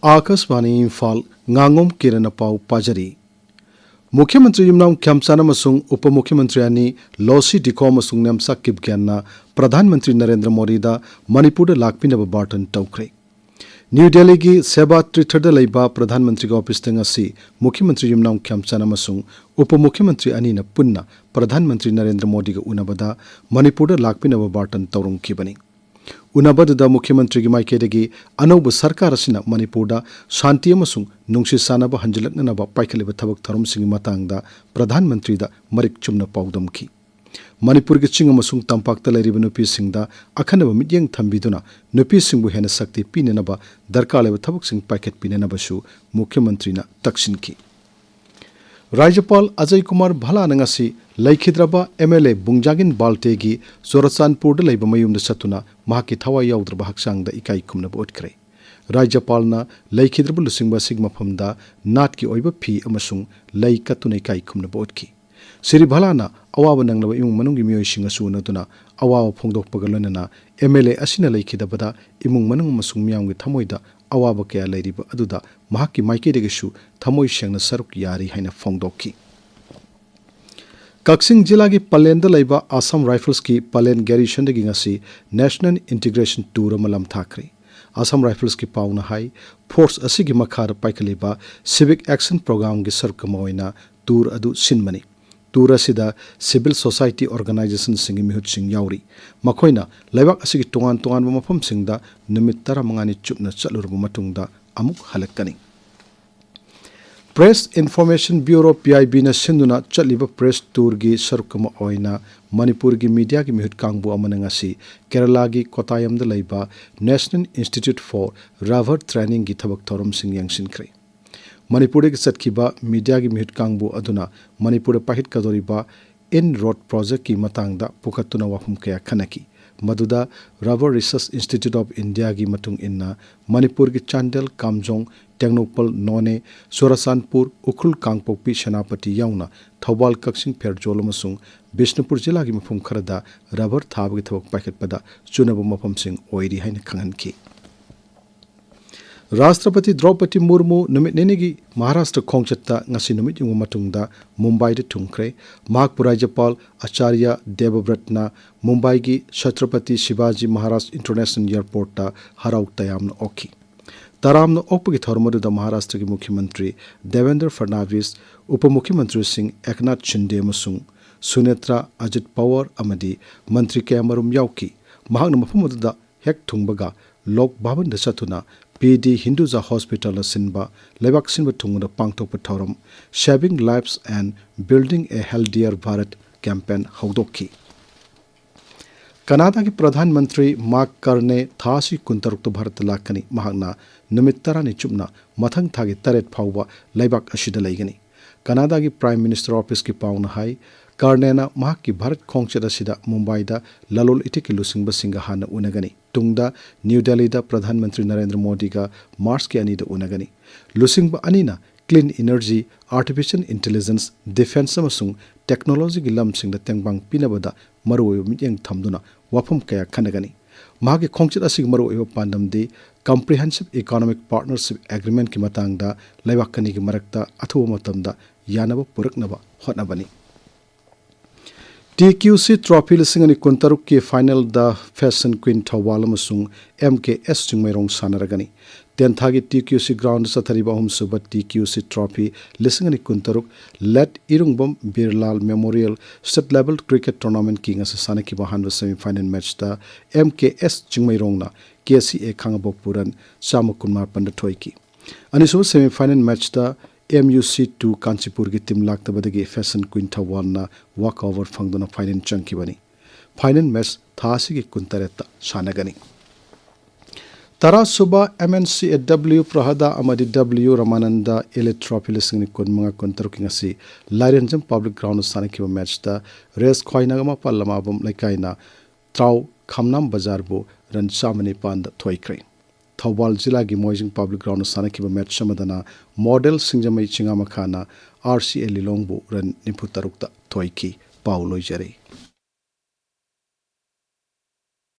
Akashvani Imphal Ngangom Kiran पाउ पाजरी मुख्यमंत्री युमनाम ख्यामचाना मसुंग उप मुख्यमंत्री अनि लोसी डिको मसुंग नेमसा किबग्याना प्रधानमंत्री नरेंद्र मोदी दा मणिपुर लाकपिनब बार्टन तौख्रे न्यू दिल्ली की सेवा त्रिथर्ड लेबा प्रधानमंत्री का ऑफिस तेंगसी मुख्यमंत्री युमनाम ख्यामचाना मसुंग उप मुख्यमंत्री अनि न पुन्ना प्रधानमंत्री नरेंद्र मोदी का उनबदा मणिपुर लाकपिनब बार्टन तौरुंखिबनी उनबदा मुख्यमंत्री की माइकेदगी अनौब सरकार असिना मणिपुरदा शांति अमसुंग नुंगसी सानब हंजलकनब पाइखलिब थबक थरमसिंग मतंगदा प्रधानमंत्री दा मरिक चुमना पाउदमखी मणिपुर की चिंग अमसुंग तंपाक्ता लेरिब नुपीसिंगदा अखनब मित्यंग थंबिदुना नुपीसिंगबु हेन शक्ति पिनेनब दरकार लेब थबकसिंग पाइखत पिनेनबसु मुख्यमंत्रीना तक्सिनखी राज्यपाल अजय कुमार भला नंगसी लैखिद्रबा एमएलए बुंगजागिन बाल्टेगी जोरचानपुर लेब मयुम सतुना महाकी थवा याउद्रबा हक्सांग इकाई खुमनब उठ्खरे राज्यपालना लैखिद्रब लुसिंगबा सिगमफमदा नाट की ओइबा फी अमसुंग लै कतुना इकाई खुमनब उठ्खी श्री भलाना अवाब नंगलब इमुंग मनुंगी मियोइसिंग सुनदुना अवाब फोंदोकपगा लोनना एमएलए असिना लैखिदबदा इमुंग मनुंग अमसुंग मियांगी थमोइदा अवाब कया लेरिबा अदुदा महाकी माइकेदगसु थमोइ सेंगना सरुक यारी हाइना फोंदोकी कक्सिंग जिला की पलेंद लेबा आसाम राइफल्स की पलेन गैरिशनदगी ngasi नेशनल इंटीग्रेशन टूर मलम थाखरे आसाम राइफल्स की पाउना हाई फोर्स असिगी मखार पाइखलिबा सिविक एक्शन प्रोग्राम की सरकमोइना टूर अदु सिनमनी टूर असिदा सिविल सोसाइटी ऑर्गेनाइजेशन सिंगी मिहुत सिंग याउरी मखोइना लेबाक असिगी तोंगान तोंगान मफम सिंगदा निमित 15 चुपना चलुरबु मतुंगदा अमुक हलकनी प्रेस इन्फॉर्मेशन ब्यूरो PIB ना सिंधुना चलिबा प्रेस टूर की सरकम ओइना मणिपुर की मीडिया की मिहुत कांगबु अमनंगासी केरला की कोतायमदा लेबा national institute for rubber training की थबक थोरम सिंग यांगसिनख्रे मणिपुर की सतखिबा मीडिया की मिहुत कांगबु अदुना मणिपुर पाहित कदोरिबा इन रोड प्रोजेक्ट की मतंगदा पुखतुना वाफम कया खनकी मदुदा rubber research institute of India की मतुंग इन्ना मणिपुर की चांदेल कामजोंग टेक्नोपल नोने सोरासानपुर उखुल कांगपोपी सेनापति याउना थौबाल कक्सिंग फेरजोल अमसुंग बिष्णुपुर जिला की मफम खरदा रबर थाबगी थबक पाइखतपदा चुनब मफम सिंग ओइरी हाइन खंगनखी राष्ट्रपति द्रौपदी मुर्मू नुमित नेनेगी महाराष्ट्र खोंगचत्ता ngasi नुमित युंग मतुंगदा मुंबई दे थुंखरे महापुर राज्यपाल आचार्य देवव्रतना मुंबई की छत्रपति शिवाजी महाराज इंटरनेशनल एयरपोर्ट ता हराउ तयामन ओखी तरामन ओपगी थोरमदुदा महाराष्ट्र के मुख्यमंत्री देवेंद्र फडणवीस उप मुख्यमंत्री सिंह एकनाथ शिंदे मसुंग सुनेत्रा अजित पवार अमदी मंत्री कयामरुम याउकी महांग मफमुदुदा हेक थुंबगा लोक भवन the सतुना PD Hinduja Hospital Sinba Lebak Sinba Tungda Pangtok Thorum Saving Lives and Building a Healthier Bharat campaign Haudoki Canada के प्रधानमंत्री मार्क कार्ने थासी कुंतरुक्त भारत लाकनी महागना निमित्तरा ने चुपना मथंग थागे तरेट फाउबा लेबाक अशिदा लेगनी कनाडा की प्राइम मिनिस्टर ऑफिस की पाउन हाई कार्नेना महाक की भारत खोंगचद असिदा मुंबईदा ललोल इटिकी लुसिंग बसिंग हाना उनगनी तुंगदा न्यू दिल्ली दा प्रधानमंत्री नरेंद्र मोदी का मार्च के अनीदा उनगनी लुसिंग अनीना clean energy artificial intelligence defence अमसुंग टेक्नोलॉजी की लमसिंग तेंगबांग पिनबदा मरुओ मियंग थमदुना वाफम कया खनगनी महागे खोंगचद असिग मरुओ पांडमदी कॉम्प्रिहेंसिव इकोनॉमिक पार्टनरशिप एग्रीमेंट की मतंगदा लेबाकनी की मरकता अथुवा मतमदा यानब पुरकनबा होटनबनी TQC ट्रॉफी लिसिंगनी कुंतरुक के final the fashion queen Thoubal अमसुंग MKS चिंगमैरोंग सानरगनी तेंथागी TQC ग्राउंड सथरिबा हुमसुब TQC ट्रॉफी लिसिंगनी कुंतरुक late Irungbam Birlal memorial state level cricket tournament की ngasa sanaki bahan semifinal match दा MKS चिंगमैरोंगना KCA खांगबो पुरन चामुकुनमार पंड थोइकी अनिसुब सेमीफाइनल मैच दा MUC2 कांचीपुर की टीम लाक्तबदगी फैशन क्वीन थौवालना वॉक ओवर फंगदुना फाइनल चंकीबनी फाइनल मैच थासी की कुंतरेत्ता सानगनी तरा सुबा MNCAW प्रहदा अमदी W रमानंदा एलिट ट्रॉफी लिसिंगनी कुनमंगा कुंतरुकी ngasi लाइरेंजम पब्लिक ग्राउंड सानकीबा मैच दा रेस ख्वाइनागमा पल्लमाबम लैकाइना त्राउ खामनाम बाजारबो रन चामनी पांद थोइख्रे थौबाल जिला की मोइजिंग पब्लिक ग्राउंड सानकीबा मैच समदना मॉडल सिंजमई चिंगामा खाना RCA लिलोंगबो रन 93 थोइकी पाउ लोइजरे।